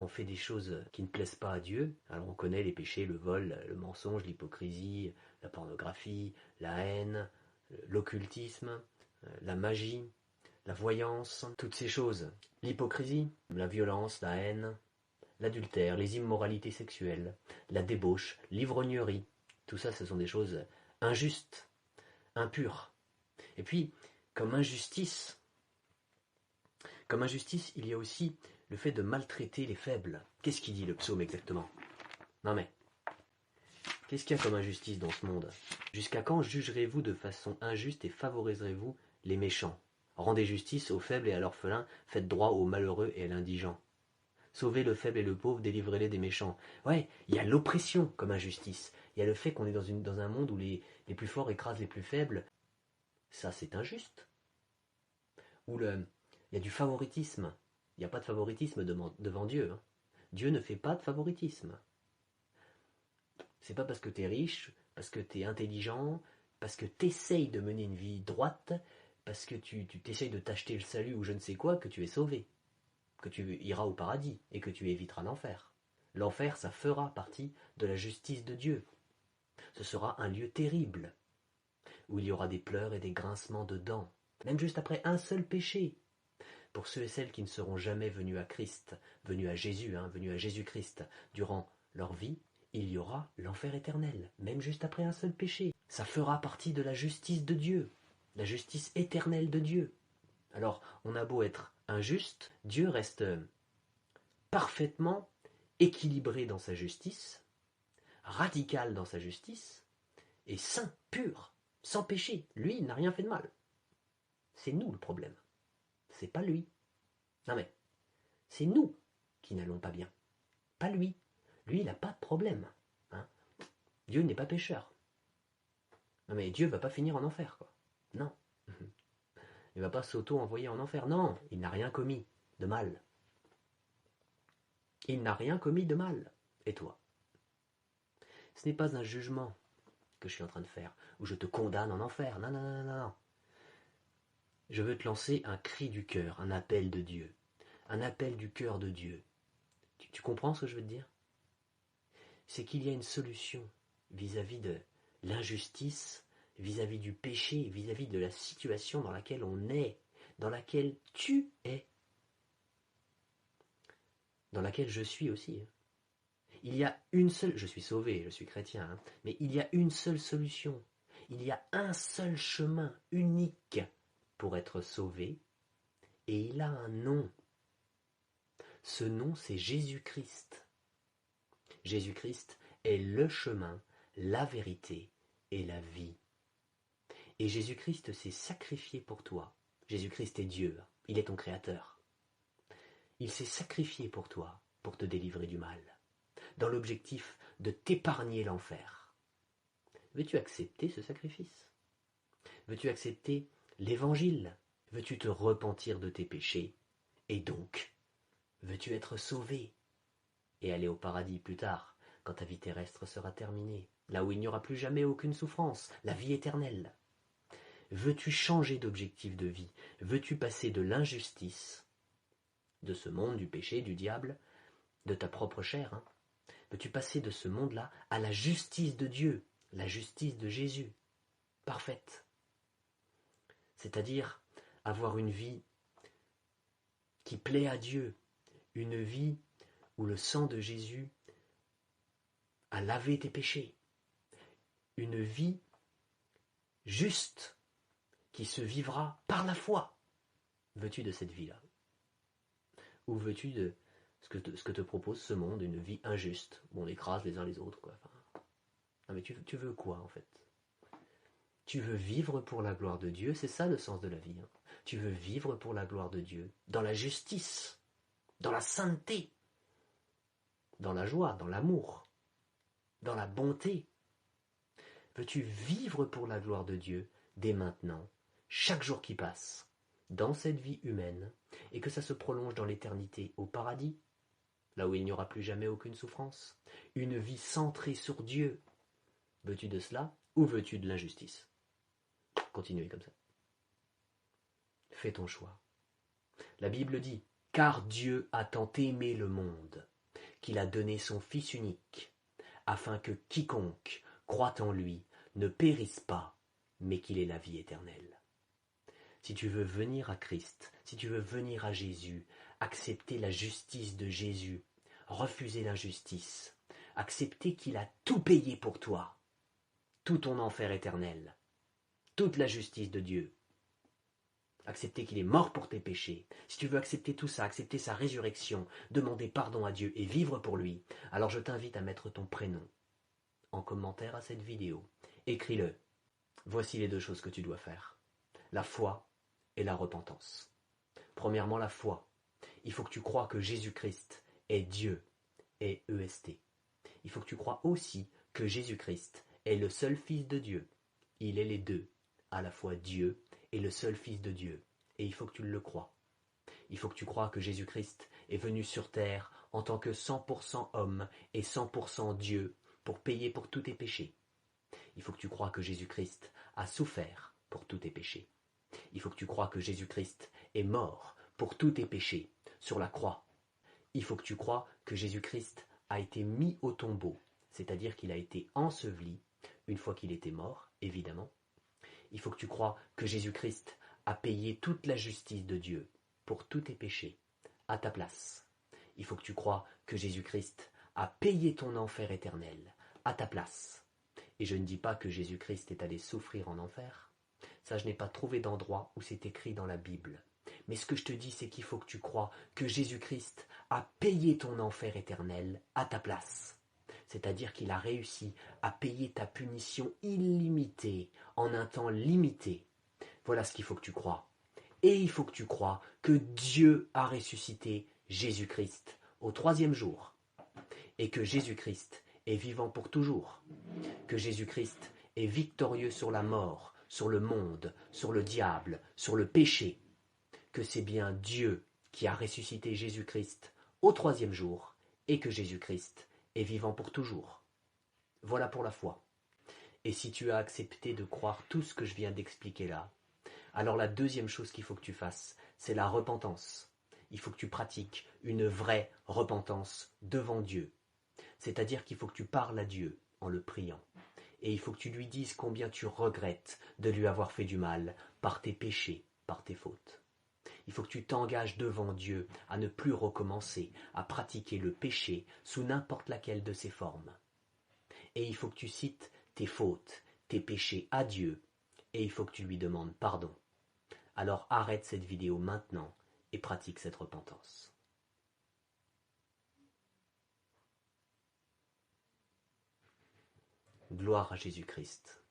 on fait des choses qui ne plaisent pas à Dieu. Alors on connaît les péchés, le vol, le mensonge, l'hypocrisie, la pornographie, la haine, l'occultisme, la magie, la voyance, toutes ces choses. L'hypocrisie, la violence, la haine, l'adultère, les immoralités sexuelles, la débauche, l'ivrognerie. Tout ça, ce sont des choses injustes, impures. Et puis, comme injustice, il y a aussi le fait de maltraiter les faibles. Qu'est-ce qu'il dit le psaume exactement? Non mais, qu'est-ce qu'il y a comme injustice dans ce monde? Jusqu'à quand jugerez-vous de façon injuste et favoriserez-vous les méchants? Rendez justice aux faibles et à l'orphelin, faites droit aux malheureux et à l'indigent. Sauvez le faible et le pauvre, délivrez-les des méchants. Ouais, il y a l'oppression comme injustice. Il y a le fait qu'on est dans un monde où les plus forts écrasent les plus faibles. Ça, c'est injuste. Il y a du favoritisme. Il n'y a pas de favoritisme devant Dieu. Hein. Dieu ne fait pas de favoritisme. C'est pas parce que tu es riche, parce que tu es intelligent, parce que tu essayes de mener une vie droite, parce que tu t'essayes de t'acheter le salut ou je ne sais quoi, que tu es sauvé, que tu iras au paradis et que tu éviteras l'enfer. L'enfer, ça fera partie de la justice de Dieu. Ce sera un lieu terrible, où il y aura des pleurs et des grincements de dents, même juste après un seul péché. Pour ceux et celles qui ne seront jamais venus à Christ, venus à Jésus, venus à Jésus-Christ, durant leur vie, il y aura l'enfer éternel, même juste après un seul péché. Ça fera partie de la justice de Dieu, la justice éternelle de Dieu. Alors, on a beau être injuste, Dieu reste parfaitement équilibré dans sa justice, radical dans sa justice, et saint, pur, sans péché. Lui, il n'a rien fait de mal. C'est nous le problème. C'est pas lui. Non mais, c'est nous qui n'allons pas bien. Pas lui. Lui, il n'a pas de problème. Hein. Dieu n'est pas pécheur. Non mais Dieu ne va pas finir en enfer, quoi. Non. Il ne va pas s'auto-envoyer en enfer. Non, il n'a rien commis de mal. Il n'a rien commis de mal. Et toi? Ce n'est pas un jugement que je suis en train de faire, où je te condamne en enfer. Non, non, non, non, non. Je veux te lancer un cri du cœur, un appel de Dieu. Un appel du cœur de Dieu. Tu comprends ce que je veux te dire? C'est qu'il y a une solution vis-à-vis de l'injustice, vis-à-vis du péché, vis-à-vis de la situation dans laquelle on est, dans laquelle tu es, dans laquelle je suis aussi. Il y a une seule, je suis sauvé, je suis chrétien, mais il y a une seule solution. Il y a un seul chemin unique pour être sauvé, et il a un nom. Ce nom, c'est Jésus-Christ. Jésus-Christ est le chemin, la vérité et la vie. Et Jésus-Christ s'est sacrifié pour toi. Jésus-Christ est Dieu, il est ton créateur. Il s'est sacrifié pour toi, pour te délivrer du mal, dans l'objectif de t'épargner l'enfer. Veux-tu accepter ce sacrifice? Veux-tu accepter l'évangile? Veux-tu te repentir de tes péchés? Et donc, veux-tu être sauvé et aller au paradis plus tard, quand ta vie terrestre sera terminée, là où il n'y aura plus jamais aucune souffrance, la vie éternelle? Veux-tu changer d'objectif de vie? Veux-tu passer de l'injustice, de ce monde, du péché, du diable, de ta propre chair, veux-tu passer de ce monde-là à la justice de Dieu, la justice de Jésus, parfaite? C'est-à-dire avoir une vie qui plaît à Dieu, une vie où le sang de Jésus a lavé tes péchés, une vie juste qui se vivra par la foi. Veux-tu de cette vie-là? Ou veux-tu de ce que te propose ce monde, une vie injuste, où on écrase les uns les autres, quoi. Enfin, non mais tu veux quoi, en fait? Tu veux vivre pour la gloire de Dieu, c'est ça le sens de la vie. Tu veux vivre pour la gloire de Dieu, dans la justice, dans la sainteté, dans la joie, dans l'amour, dans la bonté. Veux-tu vivre pour la gloire de Dieu dès maintenant, chaque jour qui passe, dans cette vie humaine, et que ça se prolonge dans l'éternité au paradis, là où il n'y aura plus jamais aucune souffrance, une vie centrée sur Dieu? Veux-tu de cela ou veux-tu de l'injustice? Continuez comme ça. Fais ton choix. La Bible dit « Car Dieu a tant aimé le monde ». qu'il a donné son Fils unique, afin que quiconque croit en lui ne périsse pas, mais qu'il ait la vie éternelle. Si tu veux venir à Christ, si tu veux venir à Jésus, accepter la justice de Jésus, refuser l'injustice, accepter qu'il a tout payé pour toi, tout ton enfer éternel, toute la justice de Dieu, accepter qu'il est mort pour tes péchés, si tu veux accepter tout ça, accepter sa résurrection, demander pardon à Dieu et vivre pour lui, alors je t'invite à mettre ton prénom en commentaire à cette vidéo. Écris-le. Voici les deux choses que tu dois faire. La foi et la repentance. Premièrement, la foi. Il faut que tu crois que Jésus-Christ est Dieu, est EST. Il faut que tu crois aussi que Jésus-Christ est le seul Fils de Dieu. Il est les deux, à la fois Dieu et le seul Fils de Dieu. Et il faut que tu le crois. Il faut que tu crois que Jésus-Christ est venu sur terre en tant que 100% homme et 100% Dieu pour payer pour tous tes péchés. Il faut que tu crois que Jésus-Christ a souffert pour tous tes péchés. Il faut que tu crois que Jésus-Christ est mort pour tous tes péchés sur la croix. Il faut que tu crois que Jésus-Christ a été mis au tombeau, c'est-à-dire qu'il a été enseveli une fois qu'il était mort, évidemment. Il faut que tu crois que Jésus-Christ a payé toute la justice de Dieu pour tous tes péchés, à ta place. Il faut que tu crois que Jésus-Christ a payé ton enfer éternel, à ta place. Et je ne dis pas que Jésus-Christ est allé souffrir en enfer. Ça, je n'ai pas trouvé d'endroit où c'est écrit dans la Bible. Mais ce que je te dis, c'est qu'il faut que tu crois que Jésus-Christ a payé ton enfer éternel à ta place. C'est-à-dire qu'il a réussi à payer ta punition illimitée en un temps limité. Voilà ce qu'il faut que tu crois. Et il faut que tu crois que Dieu a ressuscité Jésus-Christ au 3e jour. Et que Jésus-Christ est vivant pour toujours. Que Jésus-Christ est victorieux sur la mort, sur le monde, sur le diable, sur le péché. Que c'est bien Dieu qui a ressuscité Jésus-Christ au 3e jour et que Jésus-Christ est vivant pour toujours. Voilà pour la foi. Et si tu as accepté de croire tout ce que je viens d'expliquer là, alors la deuxième chose qu'il faut que tu fasses, c'est la repentance. Il faut que tu pratiques une vraie repentance devant Dieu. C'est-à-dire qu'il faut que tu parles à Dieu en le priant. Et il faut que tu lui dises combien tu regrettes de lui avoir fait du mal par tes péchés, par tes fautes. Il faut que tu t'engages devant Dieu à ne plus recommencer à pratiquer le péché sous n'importe laquelle de ses formes. Et il faut que tu cites tes fautes, tes péchés à Dieu, et il faut que tu lui demandes pardon. Alors arrête cette vidéo maintenant et pratique cette repentance. Gloire à Jésus-Christ.